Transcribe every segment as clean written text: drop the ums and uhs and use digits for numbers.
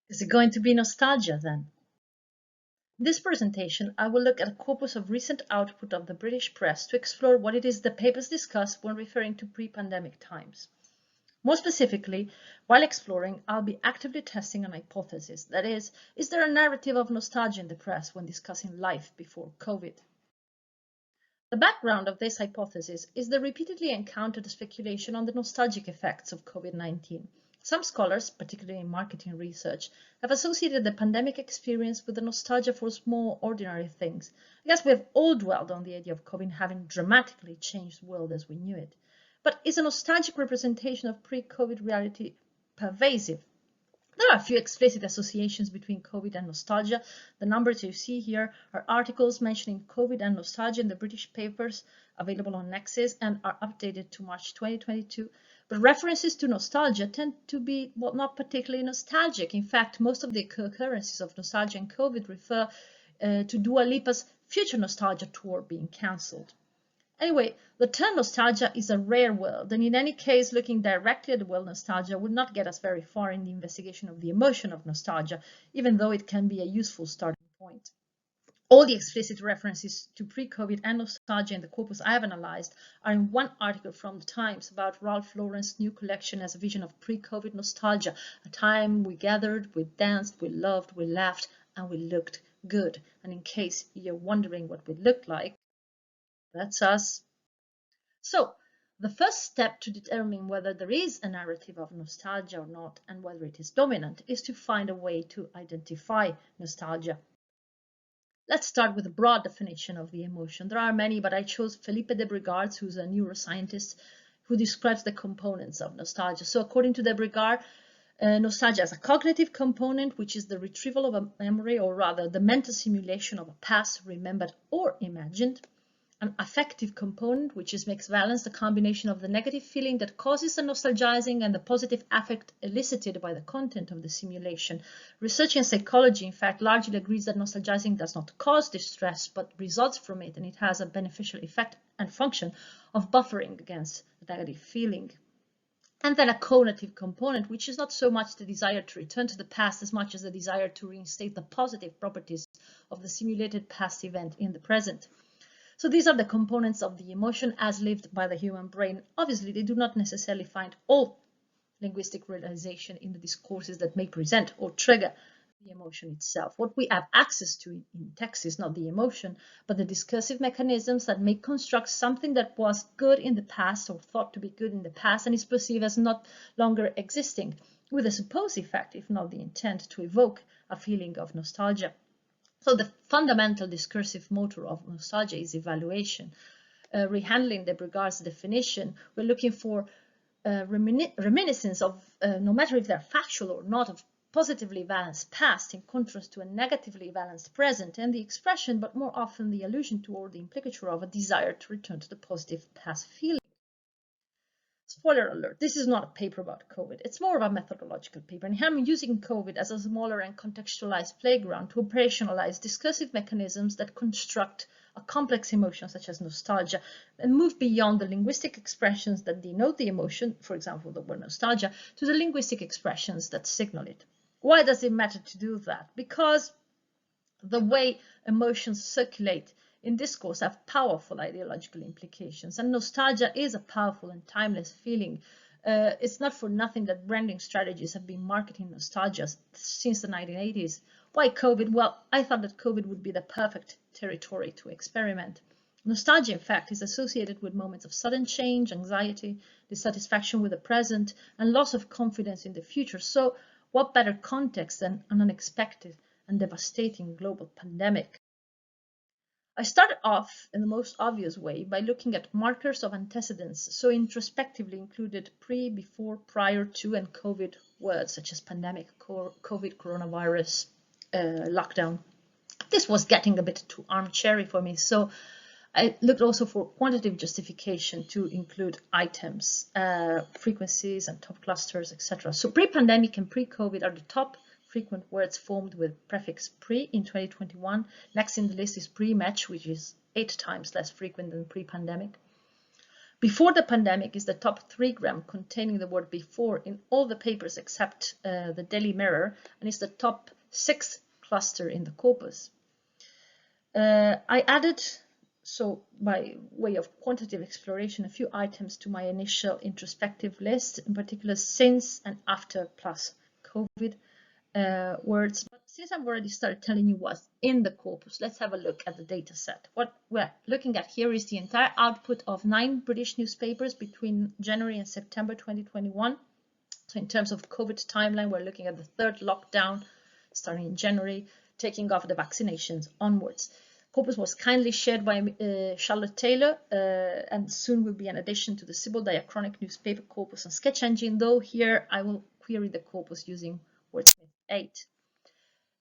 Is it going to be nostalgia then? In this presentation, I will look at a corpus of recent output of the British press to explore what it is the papers discuss when referring to pre-pandemic times. More specifically, while exploring, I'll be actively testing an hypothesis. That is there a narrative of nostalgia in the press when discussing life before COVID? The background of this hypothesis is the repeatedly encountered speculation on the nostalgic effects of COVID-19. Some scholars, particularly in marketing research, have associated the pandemic experience with the nostalgia for small, ordinary things. I guess we have all dwelled on the idea of COVID having dramatically changed the world as we knew it. But is a nostalgic representation of pre-COVID reality pervasive? There are a few explicit associations between COVID and nostalgia. The numbers you see here are articles mentioning COVID and nostalgia in the British papers available on Nexis and are updated to March 2022. But references to nostalgia tend to be, well, not particularly nostalgic. In fact, most of the occurrences of nostalgia and COVID refer to Dua Lipa's future nostalgia tour being cancelled. Anyway, the term nostalgia is a rare word, and in any case, looking directly at the word nostalgia would not get us very far in the investigation of the emotion of nostalgia, even though it can be a useful starting point. All the explicit references to pre-COVID and nostalgia in the corpus I have analyzed are in one article from the Times about Ralph Lauren's new collection as a vision of pre-COVID nostalgia, a time we gathered, we danced, we loved, we laughed, and we looked good. And in case you're wondering what we looked like, that's us. So, the first step to determine whether there is a narrative of nostalgia or not and whether it is dominant is to find a way to identify nostalgia. Let's start with a broad definition of the emotion. There are many, but I chose Philippe de Brigard, who's a neuroscientist, who describes the components of nostalgia. So according to de Brigard, nostalgia is a cognitive component, which is the retrieval of a memory, or rather the mental simulation of a past remembered or imagined. An affective component, which is makes valence the combination of the negative feeling that causes the nostalgizing and the positive affect elicited by the content of the simulation. Research in psychology, in fact, largely agrees that nostalgizing does not cause distress, but results from it, and it has a beneficial effect and function of buffering against the negative feeling. And then a conative component, which is not so much the desire to return to the past as much as the desire to reinstate the positive properties of the simulated past event in the present. So these are the components of the emotion as lived by the human brain. Obviously, they do not necessarily find all linguistic realization in the discourses that may present or trigger the emotion itself. What we have access to in text is not the emotion, but the discursive mechanisms that may construct something that was good in the past or thought to be good in the past and is perceived as not longer existing, with a supposed effect, if not the intent, to evoke a feeling of nostalgia. So the fundamental discursive motor of nostalgia is evaluation. Rehandling de Brigard's definition, we're looking for reminiscence of, no matter if they're factual or not, of positively balanced past in contrast to a negatively balanced present, and the expression, but more often the allusion to or the implicature of a desire to return to the positive past feeling. Spoiler alert, this is not a paper about COVID. It's more of a methodological paper, and I'm using COVID as a smaller and contextualized playground to operationalize discursive mechanisms that construct a complex emotion such as nostalgia and move beyond the linguistic expressions that denote the emotion, for example, the word nostalgia, to the linguistic expressions that signal it. Why does it matter to do that? Because the way emotions circulate in discourse have powerful ideological implications, and nostalgia is a powerful and timeless feeling. It's not for nothing that branding strategies have been marketing nostalgia since the 1980s. Why COVID? Well, I thought that COVID would be the perfect territory to experiment. Nostalgia, in fact, is associated with moments of sudden change, anxiety, dissatisfaction with the present, and loss of confidence in the future. So what better context than an unexpected and devastating global pandemic? I started off in the most obvious way by looking at markers of antecedents, so introspectively included pre, before, prior to, and COVID words such as pandemic, COVID, coronavirus, lockdown. This was getting a bit too armchairy for me, so I looked also for quantitative justification to include items, frequencies, and top clusters, etc. So pre-pandemic and pre-COVID are the top frequent words formed with prefix pre in 2021. Next in the list is pre-match, which is 8 times less frequent than pre-pandemic. Before the pandemic is the top 3 gram containing the word before in all the papers except the Daily Mirror, and is the top 6th cluster in the corpus. I added, so by way of quantitative exploration, a few items to my initial introspective list, in particular since and after plus COVID words. But since I've already started telling you what's in the corpus, let's have a look at the data set. What we're looking at here is the entire output of 9 British newspapers between January and September 2021. So in terms of COVID timeline, we're looking at the 3rd lockdown starting in January, taking off the vaccinations onwards. Corpus was kindly shared by Charlotte Taylor and soon will be an addition to the Sybil Diachronic newspaper corpus and sketch engine, though here I will query the corpus using Wordsmith 8.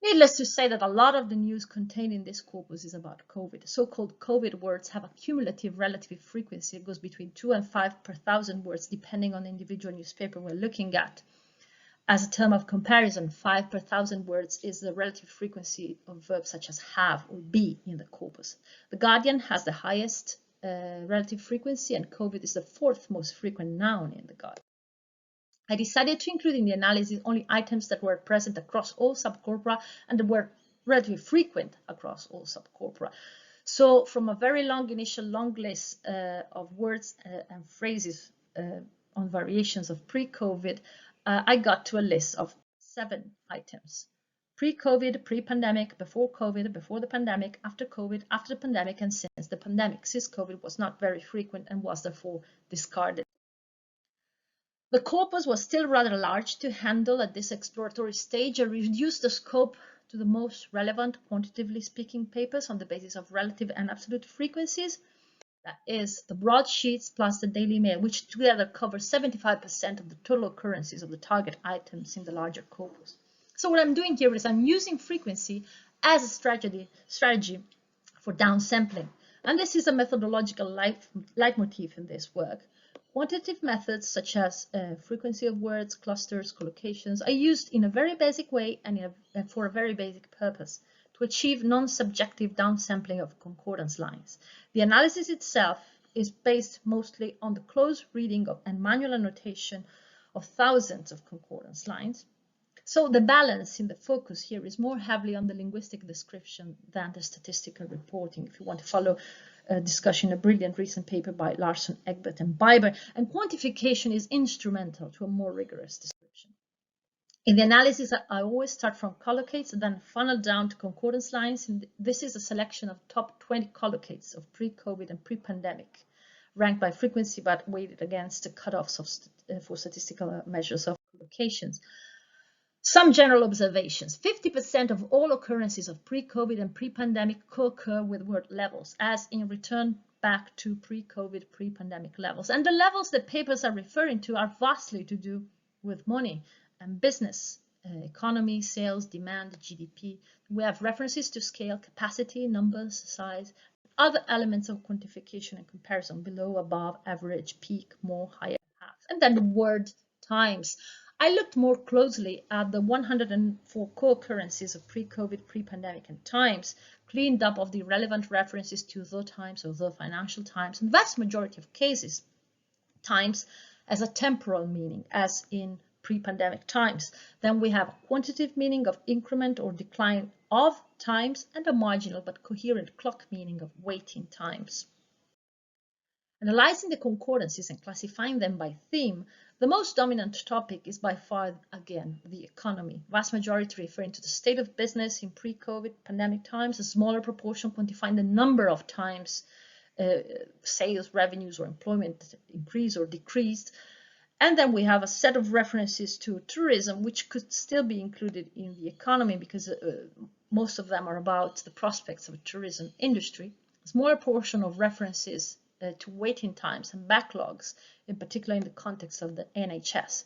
Needless to say that a lot of the news contained in this corpus is about COVID. So-called COVID words have a cumulative relative frequency. It goes between 2 and 5 per 1,000 words, depending on the individual newspaper we're looking at. As a term of comparison, 5 per 1,000 words is the relative frequency of verbs such as have or be in the corpus. The Guardian has the highest relative frequency, and COVID is the 4th most frequent noun in the Guardian. I decided to include in the analysis only items that were present across all subcorpora and that were relatively frequent across all subcorpora. So from a very long initial long list of words and phrases on variations of pre-COVID, I got to a list of 7 items. Pre-COVID, pre-pandemic, before COVID, before the pandemic, after COVID, after the pandemic, and since the pandemic. Since COVID was not very frequent and was therefore discarded. The corpus was still rather large to handle at this exploratory stage. I reduced the scope to the most relevant, quantitatively speaking, papers on the basis of relative and absolute frequencies. That is the broadsheets plus the Daily Mail, which together cover 75% of the total occurrences of the target items in the larger corpus. So what I'm doing here is I'm using frequency as a strategy for downsampling. And this is a methodological leitmotif in this work. Quantitative methods such as frequency of words, clusters, collocations are used in a very basic way and for a very basic purpose to achieve non-subjective downsampling of concordance lines. The analysis itself is based mostly on the close reading of and manual annotation of thousands of concordance lines. So the balance in the focus here is more heavily on the linguistic description than the statistical reporting. If you want to follow a discussion, a brilliant recent paper by Larson, Egbert, and Biber, and quantification is instrumental to a more rigorous description. In the analysis, I always start from collocates and then funnel down to concordance lines. And this is a selection of top 20 collocates of pre-COVID and pre-pandemic, ranked by frequency but weighted against the cutoffs for statistical measures of collocations. Some general observations. 50% of all occurrences of pre-COVID and pre-pandemic co-occur with word levels, as in return back to pre-COVID, pre-pandemic levels. And the levels that papers are referring to are vastly to do with money and business, economy, sales, demand, GDP. We have references to scale, capacity, numbers, size, other elements of quantification and comparison, below, above, average, peak, more, higher, half. And then the word times. I looked more closely at the 104 co-occurrences of pre-COVID, pre-pandemic, and times, cleaned up of the relevant references to the times or the financial times. In the vast majority of cases, times as a temporal meaning, as in pre-pandemic times. Then we have a quantitative meaning of increment or decline of times and a marginal but coherent clock meaning of waiting times. Analyzing the concordances and classifying them by theme, the most dominant topic is by far, again, the economy. Vast majority referring to the state of business in pre-COVID pandemic times, a smaller proportion quantifying the number of times sales, revenues, or employment increased or decreased. And then we have a set of references to tourism, which could still be included in the economy because most of them are about the prospects of a tourism industry. A smaller portion of references to waiting times and backlogs, in particular in the context of the NHS.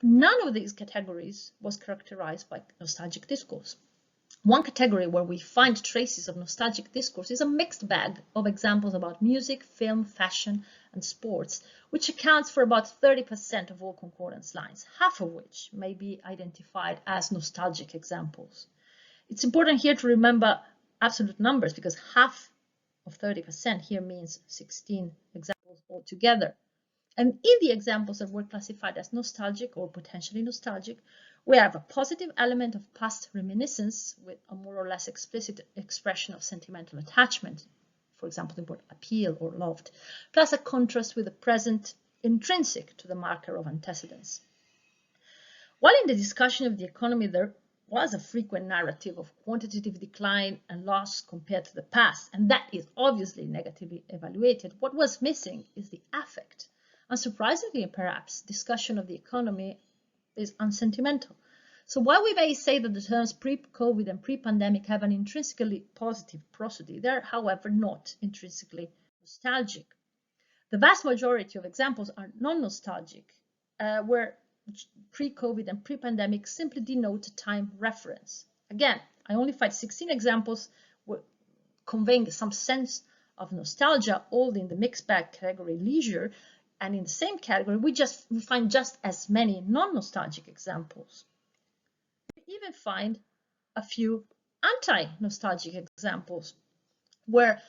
None of these categories was characterized by nostalgic discourse. One category where we find traces of nostalgic discourse is a mixed bag of examples about music, film, fashion, and sports, which accounts for about 30% of all concordance lines, half of which may be identified as nostalgic examples. It's important here to remember absolute numbers because half of 30% here means 16 examples examples altogether. And in the examples that were classified as nostalgic or potentially nostalgic, we have a positive element of past reminiscence with a more or less explicit expression of sentimental attachment, for example, the word appeal or loved, plus a contrast with the present intrinsic to the marker of antecedents. While in the discussion of the economy, there was a frequent narrative of quantitative decline and loss compared to the past, and that is obviously negatively evaluated. What was missing is the affect. Unsurprisingly, perhaps, discussion of the economy is unsentimental. So while we may say that the terms pre-COVID and pre-pandemic have an intrinsically positive prosody, they're, however, not intrinsically nostalgic. The vast majority of examples are non-nostalgic, where pre-COVID and pre-pandemic simply denote time reference. Again, I only find 16 examples conveying some sense of nostalgia, all in the mixed bag category leisure, and in the same category, we find just as many non-nostalgic examples. We even find a few anti-nostalgic examples where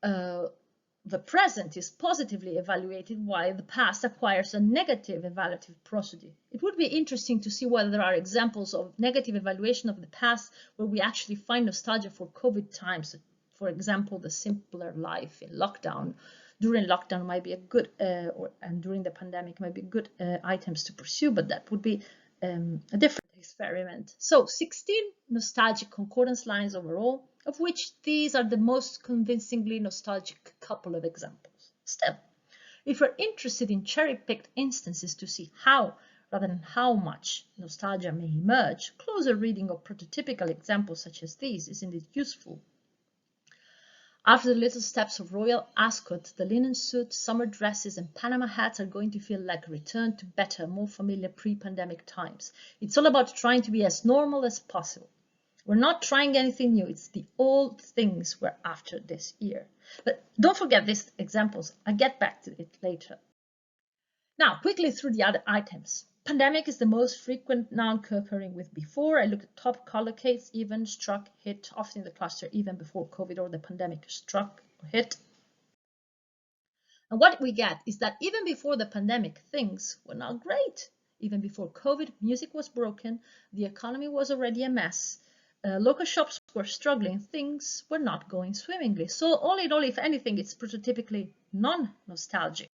the present is positively evaluated while the past acquires a negative evaluative prosody. It would be interesting to see whether there are examples of negative evaluation of the past where we actually find nostalgia for COVID times. For example, the simpler life in lockdown. During lockdown might be a good, and during the pandemic might be good items to pursue, but that would be a different experiment. So 16 nostalgic concordance lines overall, of which these are the most convincingly nostalgic couple of examples. Still, if we're interested in cherry-picked instances to see how, rather than how much, nostalgia may emerge, closer reading of prototypical examples such as these is indeed useful. After the little steps of royal ascot, the linen suit, summer dresses, and Panama hats are going to feel like a return to better, more familiar pre-pandemic times. It's all about trying to be as normal as possible. We're not trying anything new. It's the old things we're after this year. But don't forget these examples. I'll get back to it later. Now, quickly through the other items. Pandemic is the most frequent noun occurring with before. I look at top collocates, even, struck, hit, often in the cluster even before COVID or the pandemic struck or hit. And what we get is that even before the pandemic, things were not great. Even before COVID, music was broken, the economy was already a mess, local shops were struggling, things were not going swimmingly. So all in all, if anything, it's prototypically non-nostalgic.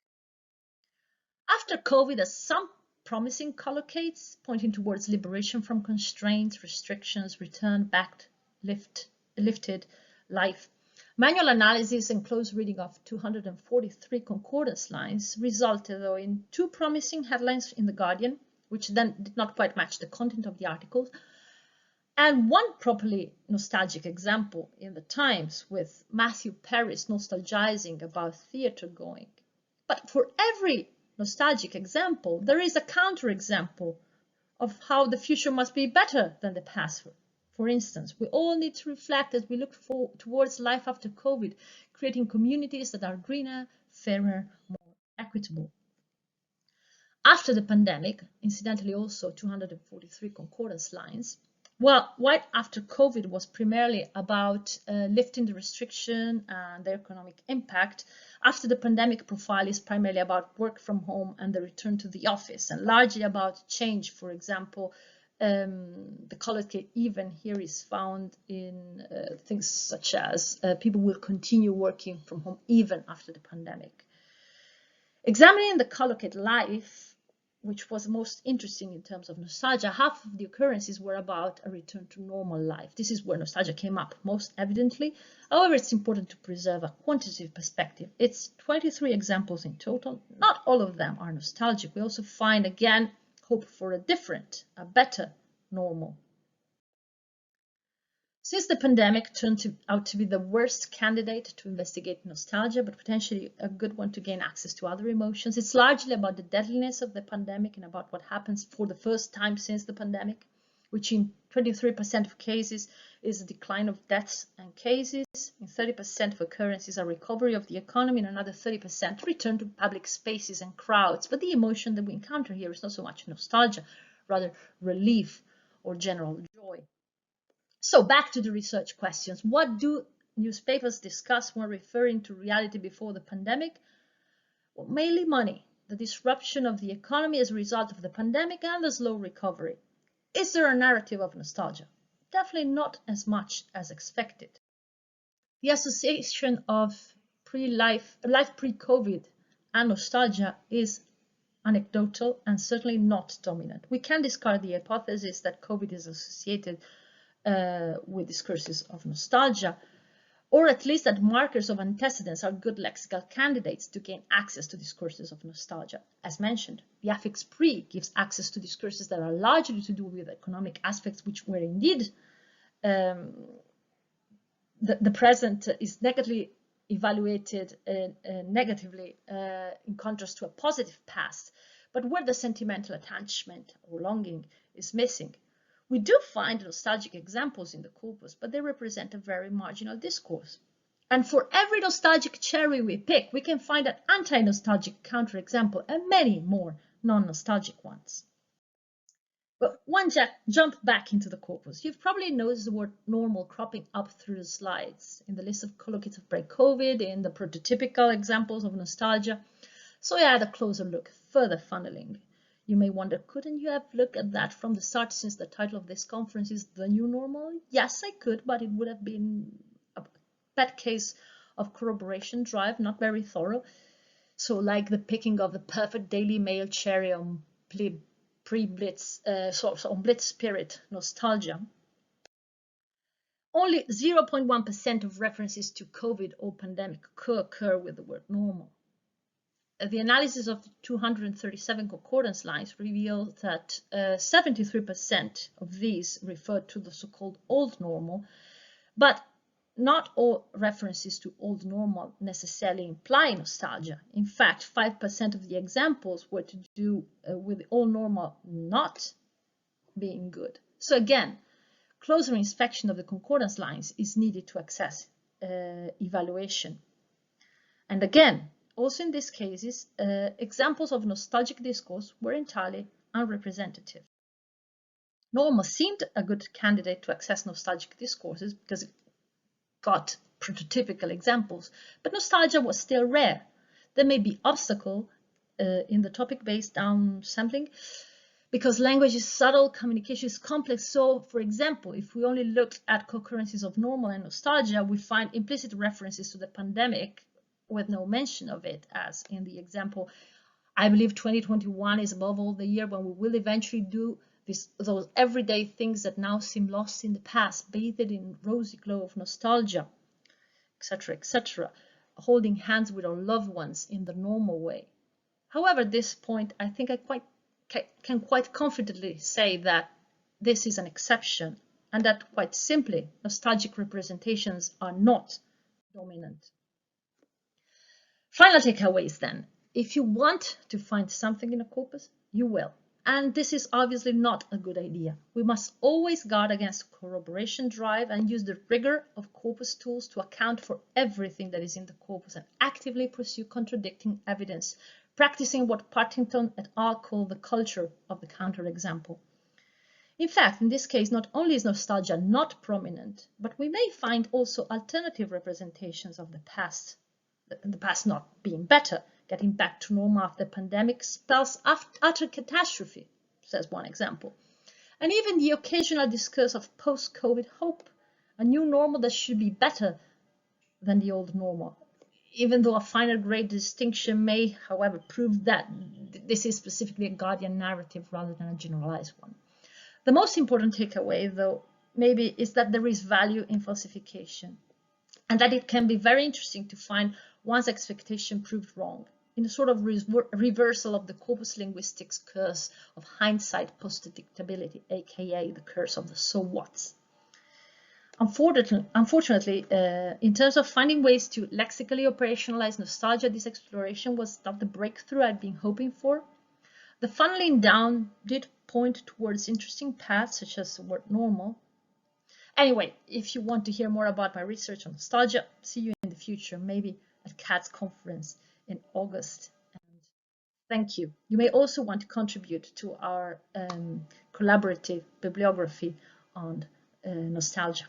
After COVID, as some promising collocates pointing towards liberation from constraints, restrictions, return back, lifted life. Manual analysis and close reading of 243 concordance lines resulted, though, in two promising headlines in The Guardian, which then did not quite match the content of the articles, and one properly nostalgic example in The Times with Matthew Paris nostalgizing about theatre going. But for every nostalgic example, there is a counterexample of how the future must be better than the past. For instance, we all need to reflect as we look towards life after COVID, creating communities that are greener, fairer, more equitable. After the pandemic, incidentally also 243 concordance lines, well, right after COVID was primarily about lifting the restriction and their economic impact, after the pandemic profile is primarily about work from home and the return to the office, and largely about change. For example, the collocate even here is found in things such as people will continue working from home even after the pandemic. Examining the collocate life, which was most interesting in terms of nostalgia, half of the occurrences were about a return to normal life. This is where nostalgia came up most evidently. However, it's important to preserve a quantitative perspective. It's 23 examples in total. Not all of them are nostalgic. We also find, again, hope for a different, a better normal. Since the pandemic turned out to be the worst candidate to investigate nostalgia, but potentially a good one to gain access to other emotions, it's largely about the deadliness of the pandemic and about what happens for the first time since the pandemic, which in 23% of cases is a decline of deaths and cases, in 30% of occurrences a recovery of the economy, and another 30% return to public spaces and crowds. But the emotion that we encounter here is not so much nostalgia, rather relief or general joy. So back to the research questions. What do newspapers discuss when referring to reality before the pandemic? Well, mainly money, the disruption of the economy as a result of the pandemic and the slow recovery. Is there a narrative of nostalgia? Definitely not as much as expected. The association of life pre-COVID and nostalgia is anecdotal and certainly not dominant. We can discard the hypothesis that COVID is associated with discourses of nostalgia, or at least that markers of antecedents are good lexical candidates to gain access to discourses of nostalgia. As mentioned, the affix pre gives access to discourses that are largely to do with economic aspects, which were indeed the present is negatively evaluated negatively in contrast to a positive past, but where the sentimental attachment or longing is missing. We do find nostalgic examples in the corpus, but they represent a very marginal discourse. And for every nostalgic cherry we pick, we can find an anti-nostalgic counterexample and many more non-nostalgic ones. But one jump back into the corpus. You've probably noticed the word normal cropping up through the slides, in the list of colloquies of pre-COVID, in the prototypical examples of nostalgia. So I had a closer look, further funneling. You may wonder, couldn't you have looked at that from the start, since the title of this conference is The New Normal? Yes, I could, but it would have been a pet case of corroboration drive, not very thorough. So like the picking of the perfect Daily Mail cherry on pre-Blitz, on Blitz spirit nostalgia. Only 0.1% of references to COVID or pandemic occur with the word normal. The analysis of 237 concordance lines revealed that 73% of these referred to the so-called old normal, but not all references to old normal necessarily imply nostalgia. In fact, 5% of the examples were to do with the old normal not being good. So again, closer inspection of the concordance lines is needed to access evaluation. And again, also in these cases, examples of nostalgic discourse were entirely unrepresentative. Normal seemed a good candidate to access nostalgic discourses because it got prototypical examples, but nostalgia was still rare. There may be obstacle in the topic-based downsampling because language is subtle, communication is complex. So, for example, if we only looked at concurrences of normal and nostalgia, we find implicit references to the pandemic with no mention of it, as in the example, I believe 2021 is above all the year when we will eventually do those everyday things that now seem lost in the past, bathed in rosy glow of nostalgia, etc., holding hands with our loved ones in the normal way. However, at this point, I think I can quite confidently say that this is an exception, and that quite simply, nostalgic representations are not dominant. Final takeaways then. If you want to find something in a corpus, you will. And this is obviously not a good idea. We must always guard against corroboration drive and use the rigor of corpus tools to account for everything that is in the corpus and actively pursue contradicting evidence, practicing what Partington et al. Call the culture of the counterexample. In fact, in this case, not only is nostalgia not prominent, but we may find also alternative representations of the past not being better. Getting back to normal after the pandemic spells utter catastrophe, says one example. And even the occasional discourse of post-COVID hope, a new normal that should be better than the old normal, even though a finer grade distinction may, however, prove that this is specifically a Guardian narrative rather than a generalized one. The most important takeaway, though, maybe, is that there is value in falsification, and that it can be very interesting to find one's expectation proved wrong, in a sort of reversal of the corpus linguistics curse of hindsight post-predictability, aka the curse of the so whats. Unfortunately, in terms of finding ways to lexically operationalize nostalgia, this exploration was not the breakthrough I'd been hoping for. The funneling down did point towards interesting paths, such as the word normal. Anyway, if you want to hear more about my research on nostalgia, see you in the future, maybe at CAD's conference in August. And thank you. You may also want to contribute to our collaborative bibliography on nostalgia.